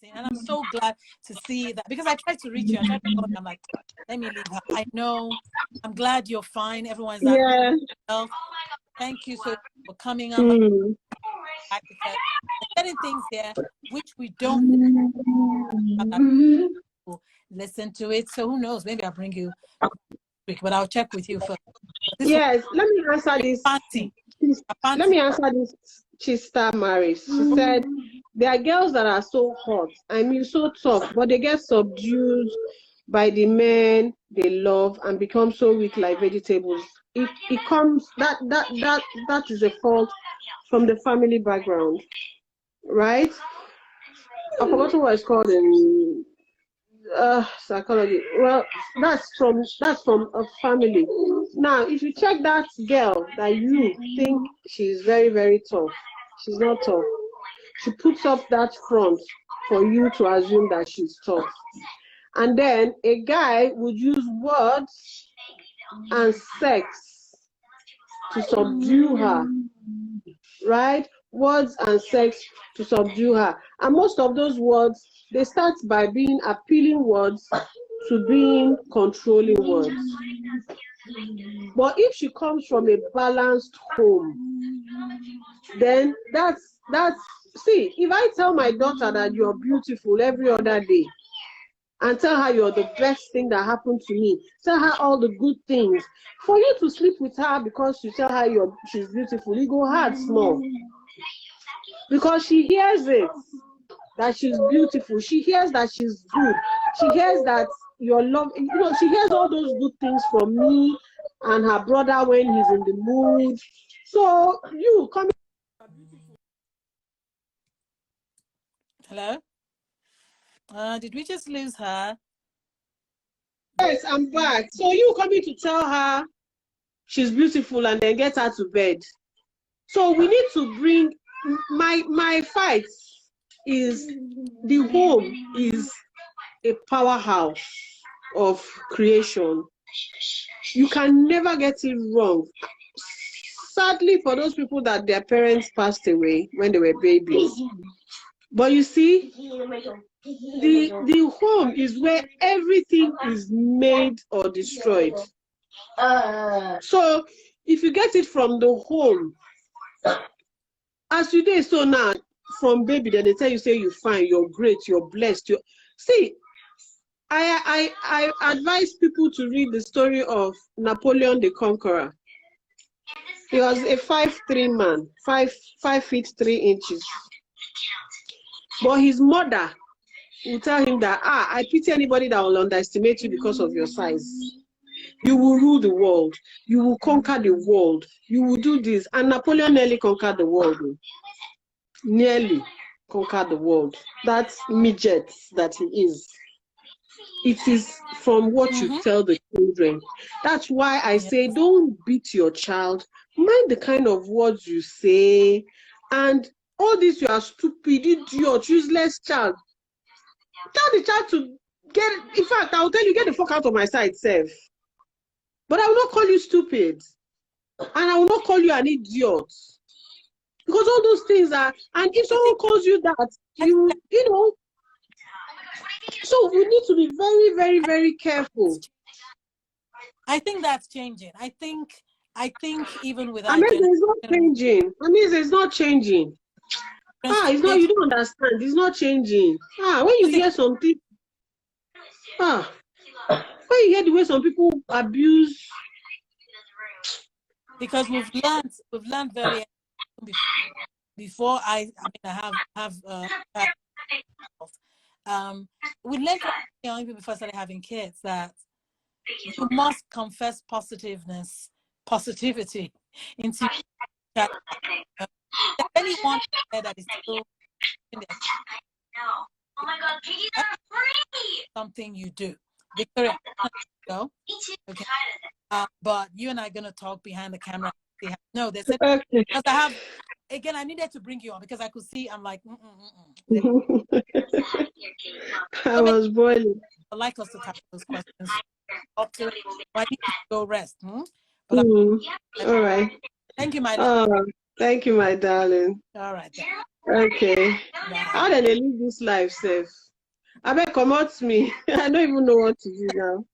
everything. And I'm so glad to see that, because I tried to reach you. I tried to call you. I'm like, let me leave her. I know. I'm glad you're fine. Everyone's out. Thank you so much for coming up. Because certain things here which we don't listen to it. So who knows? Maybe I'll bring you quick, but I'll check with you first. Yes, let me answer this. Let me answer this Chista Maris. She said, there are girls that are so hot, I mean so tough, but they get subdued by the men they love and become so weak like vegetables. It comes that is a fault from the family background, right? I forgot what it's called in psychology. Well, that's from a family. Now, if you check that girl that you think she's very, very tough, she's not tough. She puts up that front for you to assume that she's tough. And then a guy would use words and sex to subdue her, right? Words and sex to subdue her. And most of those words, they start by being appealing words to being controlling words. But if she comes from a balanced home, then that's see, if I tell my daughter that you're beautiful every other day, and tell her you're the best thing that happened to me, tell her all the good things, for you to sleep with her because you tell her she's beautiful, it go hard small. Because she hears it, that she's beautiful. She hears that she's good. She hears that your love, she hears all those good things from me and her brother when he's in the mood. So you come. Hello? Did we just lose her? Yes, I'm back. So you coming to tell her she's beautiful and then get her to bed. So we need to bring my fight is the home is a powerhouse of creation. You can never get it wrong. Sadly, for those people that their parents passed away when they were babies. But you see, the home is where everything is made or destroyed. So if you get it from the home, as you did so now, from baby, then they tell you, say you're fine, you're great, you're blessed. See, I advise people to read the story of Napoleon the Conqueror. He was a 5'3" man, 5 feet 3 inches. But his mother will tell him that, I pity anybody that will underestimate you because of your size. You will rule the world. You will conquer the world. You will do this. And Napoleon nearly conquered the world. Nearly conquered the world. That's midget that he is. It is from what you tell the children. That's why I say don't beat your child. Mind the kind of words you say. And all this, you are stupid, idiot, useless child. Tell the child to get, in fact, I will tell you, get the fuck out of my sight, Seth. But I will not call you stupid. And I will not call you an idiot. Because all those things are, and if someone calls you that, you know, so we need to be very, very, very careful. I think that's changing. I think even with I mean, it's not changing. I mean, it's not changing. It's not, you don't understand. It's not changing. When you hear some people, when you hear the way some people abuse. Because we've learned very before I have we learned young people before I started having kids that you must confess positivity into that. Anyone that is still something you do. Victoria, go. Okay. But you and I are gonna talk behind the camera. No, that's it. Because I needed to bring you on because I could see. I'm like, I was boiling. I'd like us to tackle those questions. Up to, I need to go rest. But all right. Thank you, my darling. Thank you, my darling. All right. Then. Okay. Bye. How did they live this life, safe? I bet come out to me. I don't even know what to do now.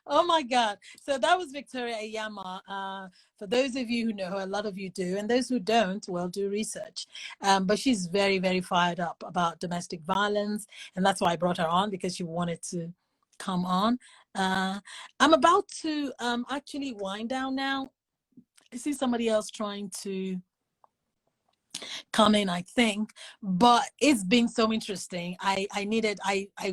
Oh my God. So that was Victoria Iyama. For those of you who know her, a lot of you do, and those who don't, well, do research. But she's very, very fired up about domestic violence. And that's why I brought her on, because she wanted to come on. I'm about to actually wind down now. I see somebody else trying to come in, I think, but it's been so interesting. I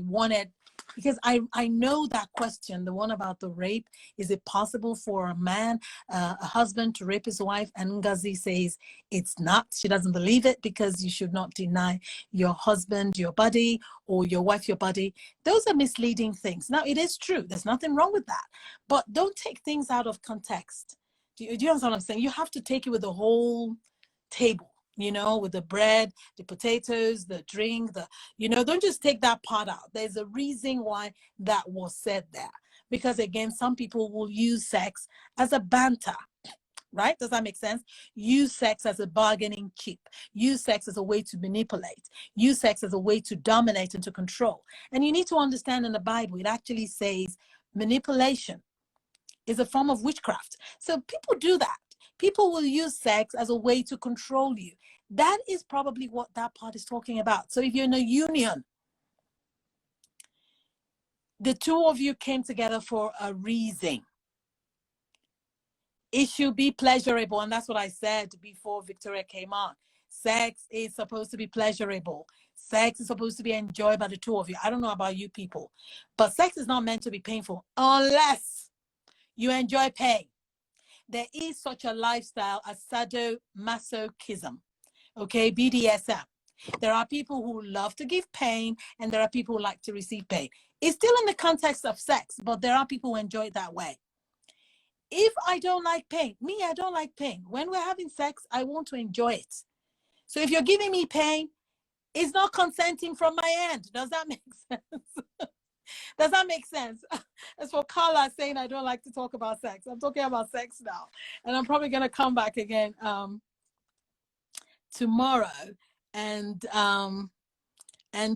wanted, because I know that question, the one about the rape. Is it possible for a man, a husband, to rape his wife? And Ngozi says it's not. She doesn't believe it, because you should not deny your husband your body, or your wife your body. Those are misleading things. Now, it is true, there's nothing wrong with that, but don't take things out of context. Do you understand what I'm saying? You have to take it with the whole table, with the bread, the potatoes, the drink, don't just take that part out. There's a reason why that was said there. Because again, some people will use sex as a banter, right? Does that make sense? Use sex as a bargaining chip. Use sex as a way to manipulate. Use sex as a way to dominate and to control. And you need to understand, in the Bible, it actually says manipulation is a form of witchcraft. So people do that. People will use sex as a way to control you. That is probably what that part is talking about. So if you're in a union, the two of you came together for a reason. It should be pleasurable. And that's what I said before Victoria came on. Sex is supposed to be pleasurable. Sex is supposed to be enjoyed by the two of you. I don't know about you people, but sex is not meant to be painful unless you enjoy pain. There is such a lifestyle as sadomasochism, okay, BDSM. There are people who love to give pain, and there are people who like to receive pain. It's still in the context of sex, but there are people who enjoy it that way. If I don't like pain, I don't like pain. When we're having sex, I want to enjoy it. So if you're giving me pain, it's not consenting from my end. Does that make sense? Does that make sense? As for Carla saying I don't like to talk about sex, I'm talking about sex now. And I'm probably going to come back again tomorrow and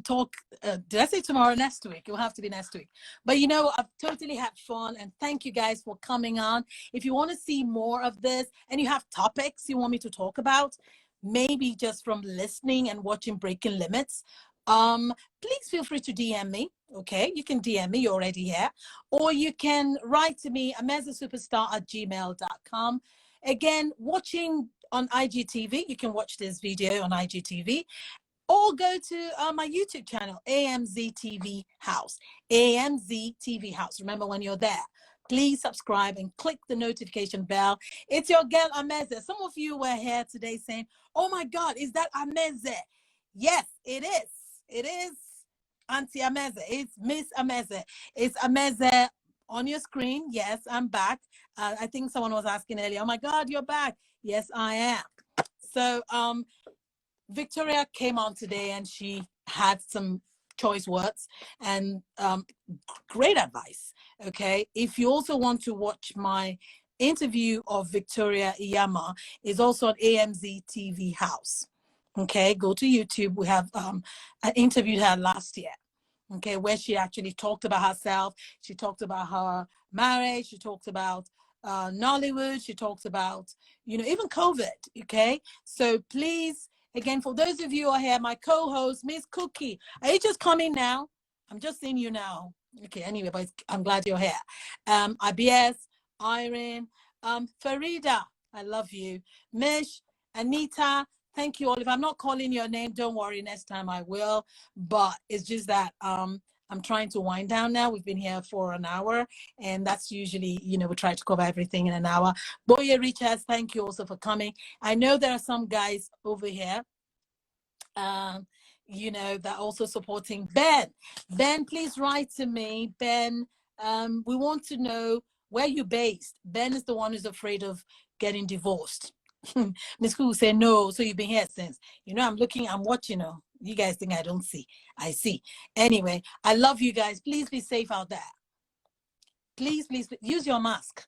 talk. Did I say tomorrow? Next week. It will have to be next week. But I've totally had fun, and thank you guys for coming on. If you want to see more of this and you have topics you want me to talk about, maybe just from listening and watching Breaking Limits, please feel free to DM me. Okay, you can DM me, you're already here, or you can write to me, amezasuperstar@gmail.com. Again, watching on IGTV, you can watch this video on IGTV, or go to my YouTube channel, AMZ TV House. AMZ TV House. Remember, when you're there, please subscribe and click the notification bell. It's your girl, Ameze. Some of you were here today saying, oh my God, is that Ameze? Yes, it is. It is Auntie Ameze. It's Miss Ameze. It's Ameze on your screen. Yes, I'm back. I think someone was asking earlier, oh my God, you're back. Yes, I am. So, Victoria came on today and she had some choice words and great advice. Okay, if you also want to watch my interview of Victoria Iyama, is also on AMZ TV House. Okay, go to YouTube. We have I interviewed her last year. Okay, where she actually talked about herself. She talked about her marriage. She talked about Nollywood. She talked about, even COVID. Okay, so please, again, for those of you who are here, my co-host, Miss Cookie, are you just coming now? I'm just seeing you now. Okay, anyway, but I'm glad you're here. IBS, Irene, Farida, I love you. Mish, Anita, thank you all. If I'm not calling your name, don't worry, next time I will. But it's just that I'm trying to wind down now. We've been here for an hour, and that's usually, we try to cover everything in an hour. Boye Richards, thank you also for coming. I know there are some guys over here, that are also supporting Ben. Ben, please write to me. Ben, we want to know where you're based. Ben is the one who's afraid of getting divorced. Miss Koo said no, so you've been here since. I'm watching. You guys think I don't see. I see. Anyway, I love you guys. Please be safe out there. Please use your mask.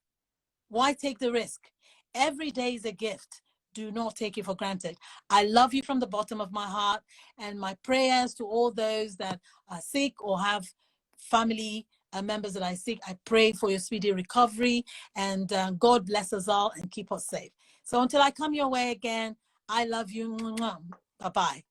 Why take the risk? Every day is a gift. do not take it for granted. I love you from the bottom of my heart, and my prayers to all those that are sick or have family members that are sick. I pray for your speedy recovery, and God bless us all and keep us safe. So until I come your way again, I love you. Bye-bye.